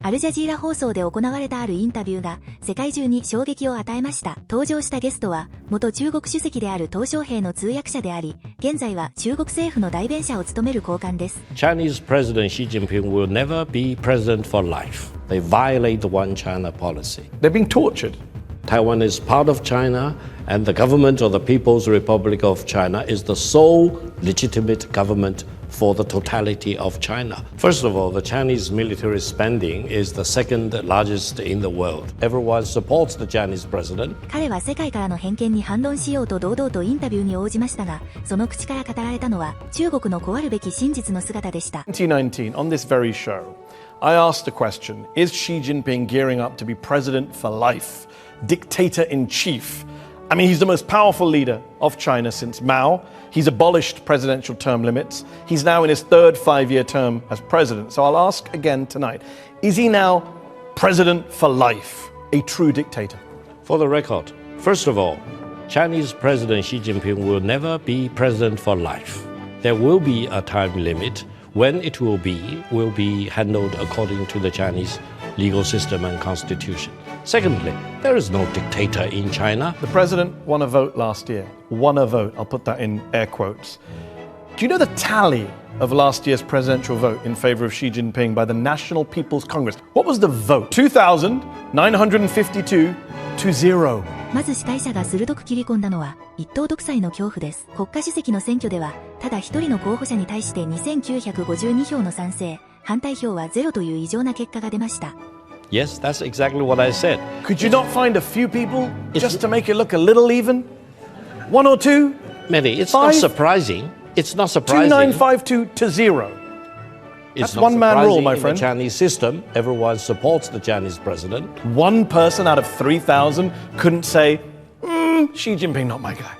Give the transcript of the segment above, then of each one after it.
アルジャジーラ放送で行われたあるインタビューが世界中に衝撃を与えました。登場したゲストは元中国主席である鄧小平の通訳者であり、現在は中国政府の代弁者を務める高官です。Chinese President Xi Jinping will never be president for life. They violate the One China policy. They're being tortured. Taiwan is part of China, and the government of the People's Republic of China is the sole legitimate government for the totality of China. First of all, the Chinese military spending is the second largest in the world. Everyone supports the Chinese president. 彼は世界からの偏見に反論しようと堂々とインタビューに応じましたが、その口から語られたのは中国の怖るべき真実の姿でした。2019, on this very show, I asked the question, is Xi Jinping gearing up to be president for life? Dictator in chief? I mean, he's the most powerful leader of China since Mao. He's abolished presidential term limits. He's now in his third five-year term as president. So I'll ask again tonight, is he now president for life, a true dictator? For the record, first of all, Chinese President Xi Jinping will never be president for life. There will be a time limit. When it will be handled according to the Chinese legal system and constitution. Secondly, there is no dictator in China. The president won a vote last year. Won a vote. I'll put that in air quotes. Do you know the tally of last year's presidential vote in favor of Xi Jinping by the National People's Congress? What was the vote? 2,952 to 0. まず司会者が鋭く切り込んだのは一党独裁の恐怖です。国家主席の選挙ではただ一人の候補者に対して2952票の賛成、反対票はゼロという異常な結果が出ました。Yes, that's exactly what I said. Could you not find a few people just to make it look a little even? One or two? Mehdi, it's Five? not surprising. It's not surprising. 2,952 to 0. It's That's not one-man surprising rule, my in friend. the Chinese system, everyone supports the Chinese president. One person out of 3,000 couldn't say, Xi Jinping, not my guy.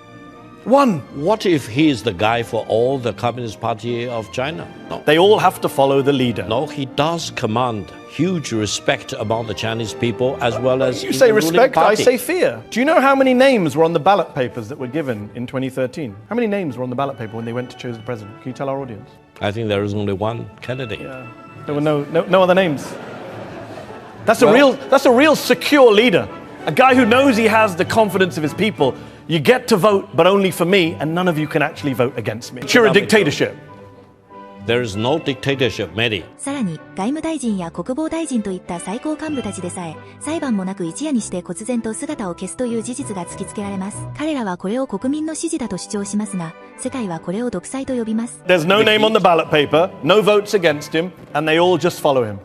One. What if he is the guy for all the Communist Party of China? No. They all have to follow the leader. No, he does command huge respect among the Chinese people as well as You in say the ruling respect, I party. say fear. Do you know how many names were on the ballot papers that were given in 2013? How many names were on the ballot paper when they went to choose the president? Can you tell our audience? I think there is only one candidate. Yeah. There were no other names. That's a real secure leader. A guy who knows he has the confidence of his people. You get to vote, but only for me, and none of you can actually vote against me. You're a dictatorship. There is no dictatorship, Mehdi. さらに外務大臣や国防大臣といった最高幹部たちでさえ裁判もなく一夜にして忽然と姿を消すという事実が突きつけられます。彼らはこれを国民の支持だと主張しますが、世界はこれを独裁と呼びます。There's no name on the ballot paper, no votes against him, and they all just follow him.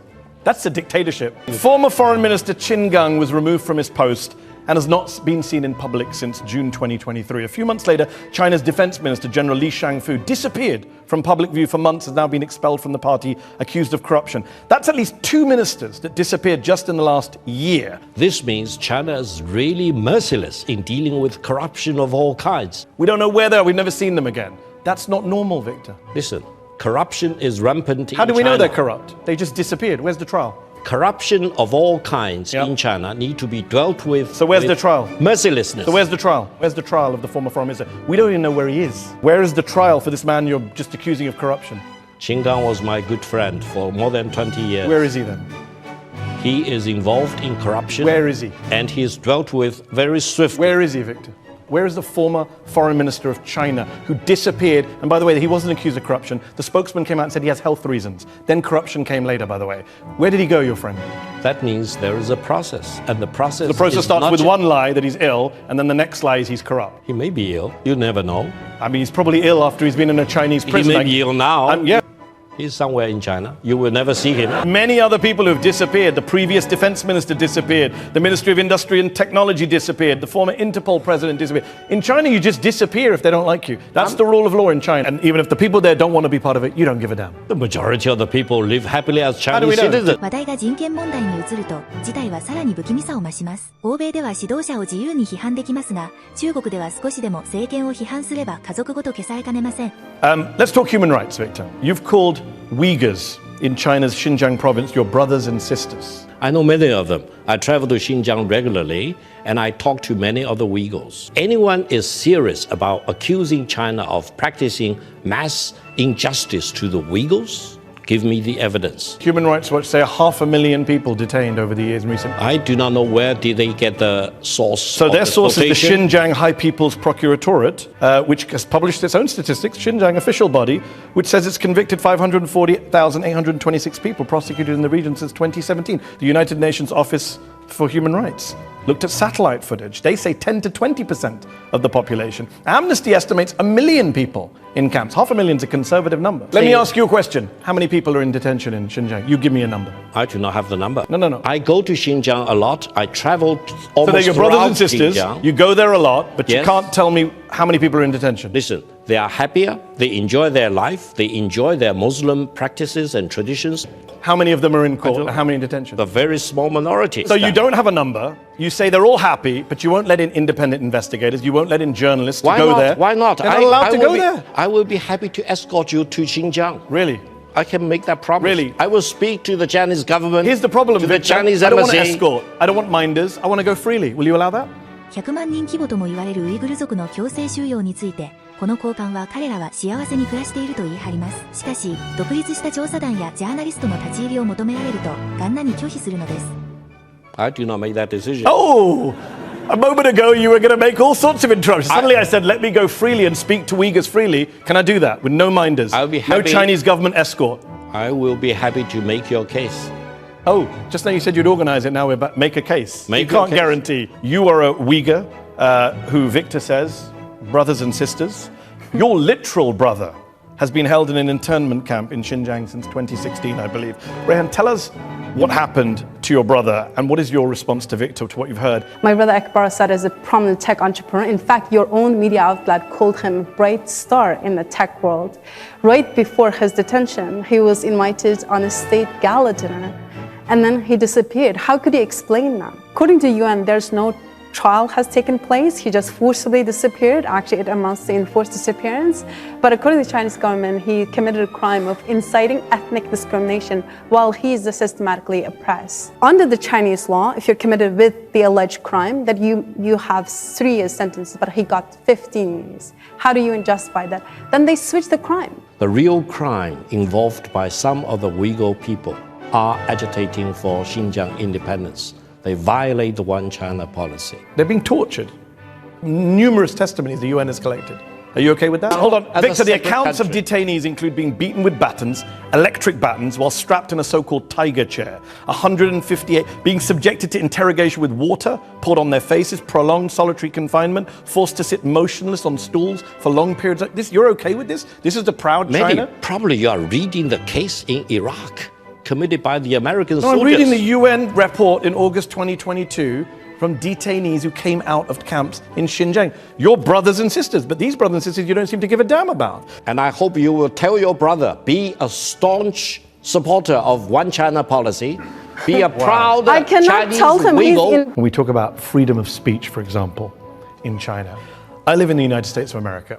That's a dictatorship. Former Foreign Minister Xinjiang was removed from his post and has not been seen in public since June 2023. A few months later, China's Defense Minister, General Li Shangfu, disappeared from public view for months, has now been expelled from the party, accused of corruption. That's at least 2 ministers that disappeared just in the last year. This means China is really merciless in dealing with corruption of all kinds. We don't know where they are, we've never seen them again. That's not normal, Victor. Listen, corruption is rampant in China. How do we know they're corrupt? They just disappeared. Where's the trial? Corruption of all kinds in China need to be dealt with. So where's the trial? Mercilessness. So where's the trial? Where's the trial of the former foreign minister? We don't even know where he is. Where is the trial for this man you're just accusing of corruption? Xinjiang was my good friend for more than 20 years. Where is he then? He is involved in corruption. Where is he? And he is dealt with very swiftly. Where is he, Victor? Where is the former foreign minister of China who disappeared? And by the way, he wasn't accused of corruption. The spokesman came out and said he has health reasons. Then corruption came later, by the way. Where did he go, your friend? That means there is a process. And the process starts with one lie that he's ill, and then the next lie is he's corrupt. He may be ill. You never know. I mean, he's probably ill after he's been in a Chinese prison. He may be ill now. Yeah. He's somewhere in China. You will never see him. Many other people who've disappeared. The previous defense minister disappeared. The Ministry of Industry and Technology disappeared. The former Interpol president disappeared. In China, you just disappear if they don't like you. That's the rule of law in China. And even if the people there don't want to be part of it, you don't give a damn. The majority of the people live happily as Chinese citizens. 話題が人権問題に移ると、事態はさらに不気味さを増します。欧米では指導者を自由に批判できますが、中国では少しでも政権を批判すれば家族ごと消されかねません。Let's talk human rights, Victor. You've called Uyghurs in China's Xinjiang province your brothers and sisters. I know many of them. I travel to Xinjiang regularly and I talk to many of the Uyghurs. Anyone is serious about accusing China of practicing mass injustice to the Uyghurs? Give me the evidence. Human Rights Watch say 500,000 people detained over the years in recent. I do not know where did they get the source. So their source is the Xinjiang High People's Procuratorate, which has published its own statistics, Xinjiang official body, which says it's convicted 540,826 people prosecuted in the region since 2017. The United Nations Office for Human Rights looked at satellite footage. They say 10 to 20% of the population. Amnesty estimates 1 million people in camps. 500,000 is a conservative number. Let me ask you a question. How many people are in detention in Xinjiang? You give me a number. I do not have the number. No. I go to Xinjiang a lot. I travel almost So they're your brothers and sisters. Xinjiang. You go there a lot, but Yes. you can't tell me how many people are in detention. Listen, they are happier. They enjoy their life. They enjoy their Muslim practices and traditions. How many of them are in court and how many in detention? The very small minority. So you don't have a number. You say they're all happy, but you won't let in independent investigators. You won't let in journalists to go there. Why not? They're not allowed to go there. I will be happy to escort you to Xinjiang. Really? I can make that promise. Really? I will speak to the Chinese government. Here's the problem, to the Victor. Chinese I don't want to embassy. escort. I don't want minders. I want to go freely. Will you allow that? 100万人規模とも言われるウイグル族の強制収容について、この高官は彼らは幸せに暮らしていると言い張ります。しかし、独立した調査団やジャーナリストの立ち入りを求められると、ガンナに拒否するのです。I do not make that decision. Oh! A moment ago, you were going to make all sorts of interruptions. Suddenly, I said, let me go freely and speak to Uyghurs freely. Can I do that with no minders? I'll be No happy. Chinese government escort. I will be happy to make your case. Oh, just now you said you'd organize it. Now we're about make a case. Make you a can't case. guarantee. You are a Uyghur who Victor says, brothers and sisters. Your literal brother has been held in an internment camp in Xinjiang since 2016, I believe. Rehan, tell us what happened to your brother and what is your response to Victor, to what you've heard? My brother Akbar Assad is a prominent tech entrepreneur. In fact, your own media outlet called him a bright star in the tech world. Right before his detention, he was invited on a state gala dinner, and then he disappeared. How could you explain that? According to UN, there's no trial has taken place. He just forcibly disappeared. Actually, it amounts to enforced disappearance. But according to the Chinese government, he committed a crime of inciting ethnic discrimination while he is systematically oppressed. Under the Chinese law, if you're committed with the alleged crime, that you have 3 years sentence, but he got 15 years. How do you justify that? Then they switch the crime. The real crime involved by some of the Uyghur people are agitating for Xinjiang independence. They violate the One China policy. They're being tortured. Numerous testimonies the UN has collected. Are you okay with that? Hold on. As a Victor, the separate accounts country. of detainees include being beaten with batons, electric batons, while strapped in a so-called tiger chair. 158 being subjected to interrogation with water poured on their faces, prolonged solitary confinement, forced to sit motionless on stools for long periods. Like this, you're okay with this? This is the proud Maybe, China? probably you are reading the case in Iraq committed by the American No, soldiers. I'm reading the UN report in August 2022 from detainees who came out of camps in Xinjiang. Your brothers and sisters, but these brothers and sisters you don't seem to give a damn about. And I hope you will tell your brother, be a staunch supporter of One China policy, be a proud I cannot Chinese tell him he's Uyghur. in. When we talk about freedom of speech, for example, in China, I live in the United States of America,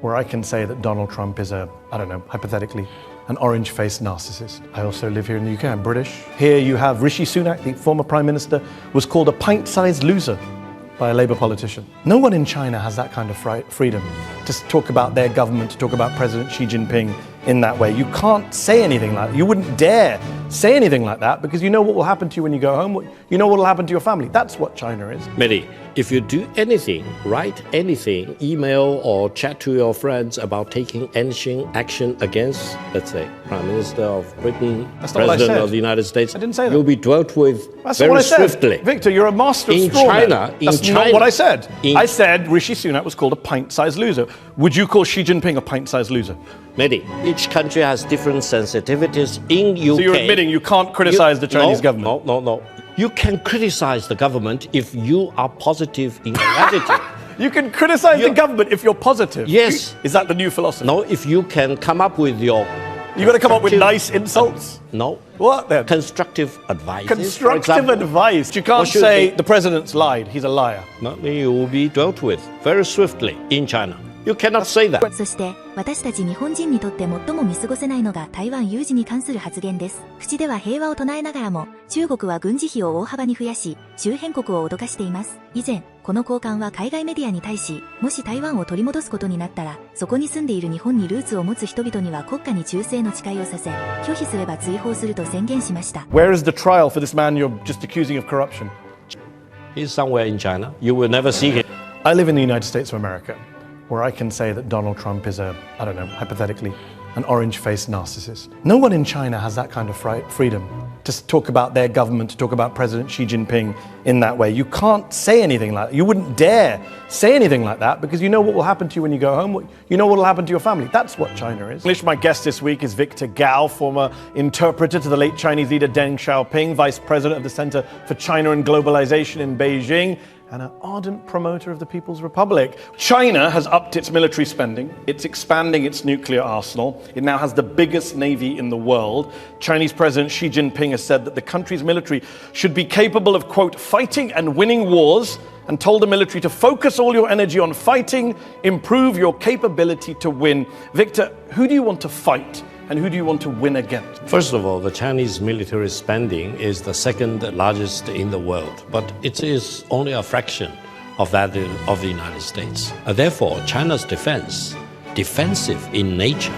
where I can say that Donald Trump is a, I don't know, hypothetically, an orange-faced narcissist. I also live here in the UK, I'm British. Here you have Rishi Sunak, the former Prime Minister, was called a pint-sized loser by a Labour politician. No one in China has that kind of freedom to talk about their government, to talk about President Xi Jinping in that way. You can't say anything like that. You wouldn't dare say anything like that because you know what will happen to you when you go home. You know what will happen to your family. That's what China is. Mehdi, if you do anything, write anything, email or chat to your friends about taking any action against, let's say, Prime Minister of Britain, That's not what I President said. of the United States, I didn't say that. you'll be dealt with That's not very what I said. swiftly. Victor, you're a master of In straw man. China- in That's not China- what I said. in- I said Rishi Sunak was called a pint-sized loser. Would you call Xi Jinping a pint-sized loser? Mehdi, each country has different sensitivities. In UK, So you're admitting you can't criticize the Chinese government? No. You can criticize the government if you are positive in your attitude. You can criticize the You- government if you're positive. Yes. Is that the new philosophy? No, if you can come up with your You've got to come up with constructive- nice insults. No. What then? Constructive advice. Constructive advice. You can't What should say be- the president's lied. He's a liar. No, you will be dealt with very swiftly in China. You cannot say that. そして、私たち日本人にとって最も見過ごせないのが台湾有事に関する発言です。口では平和を唱えながらも、中国は軍事費を大幅に増やし、周辺国を脅かしています。以前、この高官は海外メディアに対し、もし台湾を取り戻すことになったら、そこに住んでいる日本にルーツを持つ人々には国家に忠誠の誓いをさせ、拒否すれば追放すると宣言しました。Where is the trial for this man you're just accusing of corruption? He's somewhere in China. You will never see him. I live in the United States of America, where I can say that Donald Trump is I don't know, hypothetically, an orange-faced narcissist. No one in China has that kind of freedom to talk about their government, to talk about President Xi Jinping in that way. You can't say anything like that. You wouldn't dare say anything like that because you know what will happen to you when you go home. You know what will happen to your family. That's what China is. My guest this week is Victor Gao, former interpreter to the late Chinese leader Deng Xiaoping, vice president of the Center for China and Globalization in Beijing, and an ardent promoter of the People's Republic. China has upped its military spending. It's expanding its nuclear arsenal. It now has the biggest navy in the world. Chinese President Xi Jinping has said that the country's military should be capable of, quote, fighting and winning wars, and told the military to focus all your energy on fighting, improve your capability to win. Victor, who do you want to fight? And who do you want to win against? First of all, the Chinese military spending is the second largest in the world, but it is only a fraction of that of the United States. Therefore, China's defensive in nature,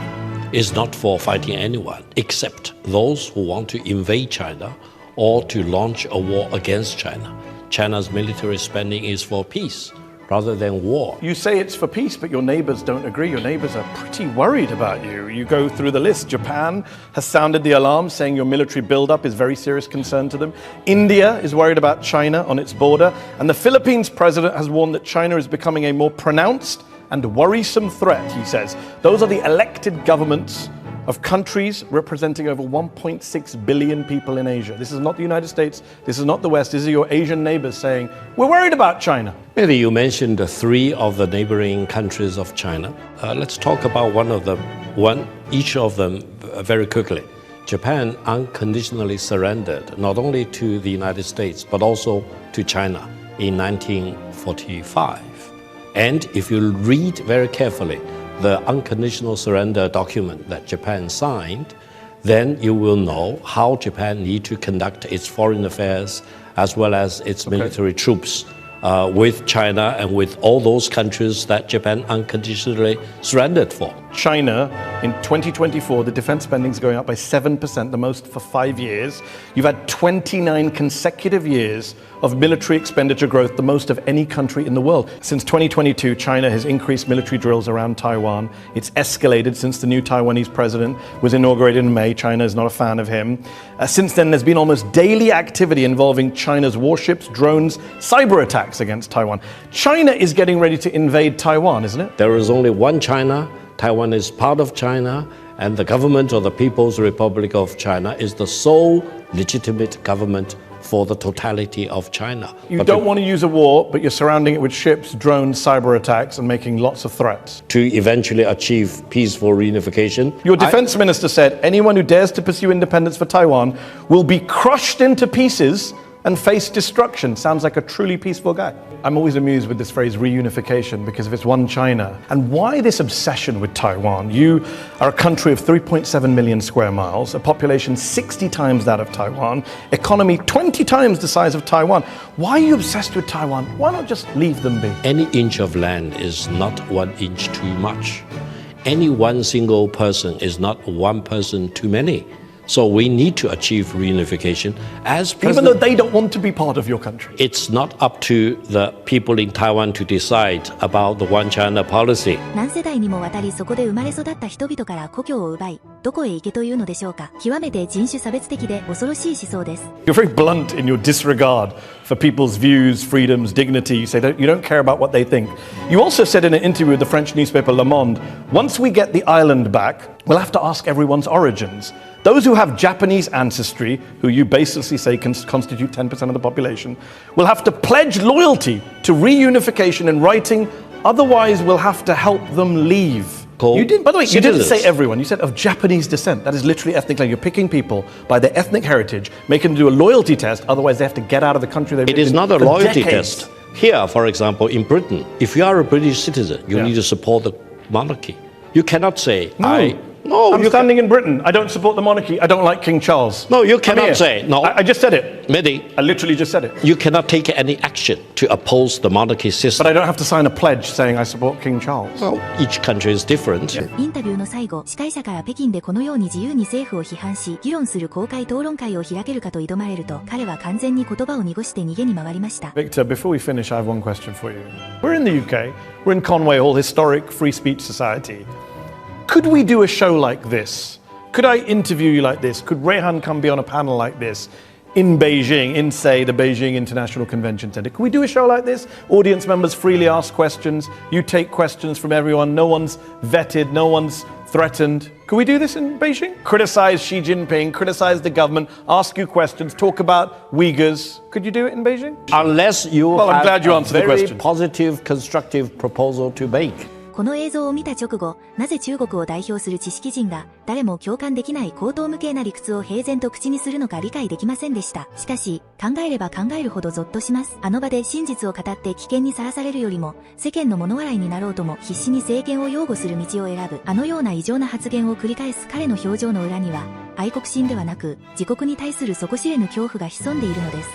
is not for fighting anyone except those who want to invade China or to launch a war against China. China's military spending is for peace rather than war. You say it's for peace, but your neighbors don't agree. Your neighbors are pretty worried about you. You go through the list. Japan has sounded the alarm, saying your military buildup is very serious concern to them. India is worried about China on its border. And the Philippines president has warned that China is becoming a more pronounced and worrisome threat, he says. Those are the elected governments of countries representing over 1.6 billion people in Asia. This is not the United States, this is not the West, this is your Asian neighbors saying, we're worried about China. Maybe you mentioned three of the neighboring countries of China. Let's talk about each of them very quickly. Japan unconditionally surrendered not only to the United States, but also to China in 1945. And if you read very carefully the unconditional surrender document that Japan signed, then you will know how Japan needs to conduct its foreign affairs as well as its military troops with China and with all those countries that Japan unconditionally surrendered for. China, in 2024, the defense spending is going up by 7%, the most for 5 years. You've had 29 consecutive years of military expenditure growth, the most of any country in the world. Since 2022, China has increased military drills around Taiwan. It's escalated since the new Taiwanese president was inaugurated in May. China is not a fan of him. Since then, there's been almost daily activity involving China's warships, drones, cyber attacks against Taiwan. China is getting ready to invade Taiwan, isn't it? There is only one China. Taiwan is part of China, and the government of the People's Republic of China is the sole legitimate government for the totality of China. You don't want to use a war, but you're surrounding it with ships, drones, cyber attacks, and making lots of threats. To eventually achieve peaceful reunification. Your defense minister said anyone who dares to pursue independence for Taiwan will be crushed into pieces and face destruction. Sounds like a truly peaceful guy. I'm always amused with this phrase reunification because of its one China. And why this obsession with Taiwan? You are a country of 3.7 million square miles, a population 60 times that of Taiwan, economy 20 times the size of Taiwan. Why are you obsessed with Taiwan? Why not just leave them be? Any inch of land is not 1 inch too much. Any one single person is not one person too many. So we need to achieve reunification as president. Even though they don't want to be part of your country. It's not up to the people in Taiwan to decide about the one China policy. 何世代にもわたりそこで生まれ育った人々から故郷を奪い、どこへ行けというのでしょうか。極めて人種差別的で恐ろしい思想です。You're very blunt in your disregard for people's views, freedoms, dignity. You say you don't care about what they think. You also said in an interview with the French newspaper Le Monde, once we get the island back, we'll have to ask everyone's origins. Those who have Japanese ancestry, who you basically say can constitute 10% of the population, will have to pledge loyalty to reunification in writing, otherwise we'll have to help them leave. You didn't, by the way, you didn't say everyone. You said of Japanese descent. That is literally ethnic cleansing. You're picking people by their ethnic heritage, making them do a loyalty test, otherwise they have to get out of the country they've lived in. It is not a loyalty test. Here, for example, in Britain, if you are a British citizen, you need to support the monarchy. You cannot say, I'm standing in Britain. I don't support the monarchy. I don't like King Charles. No, you cannot say. No, I just said it. Mehdi, I literally just said it. you cannot take any action to oppose the monarchy system. But I don't have to sign a pledge saying I support King Charles. Well, each country is different. インタビューの最後、司会者から北京でこのように自由に政府を批判し、議論する公開討論会を開けるかと挑まれると、彼は完全に言葉を濁して逃げに回りました。Victor, before we finish, I have one question for you. We're in the UK. We're in Conway Hall, historic free speech society. Could we do a show like this? Could I interview you like this? Could Rehan come be on a panel like this in Beijing, in, say, the Beijing International Convention Center? Could we do a show like this? Audience members freely ask questions. You take questions from everyone. No one's vetted. No one's threatened. Could we do this in Beijing? Criticize Xi Jinping, criticize the government, ask you questions, talk about Uyghurs. Could you do it in Beijing? Unless you Well, I'm have glad you a answered the very question. positive, constructive proposal to make. この映像を見た直後、なぜ中国を代表する知識人が、誰も共感できない荒唐無稽な理屈を平然と口にするのか理解できませんでした。しかし、考えれば考えるほどゾッとします。あの場で真実を語って危険にさらされるよりも、世間の物笑いになろうとも必死に政権を擁護する道を選ぶ、あのような異常な発言を繰り返す彼の表情の裏には、愛国心ではなく、自国に対する底知れぬ恐怖が潜んでいるのです。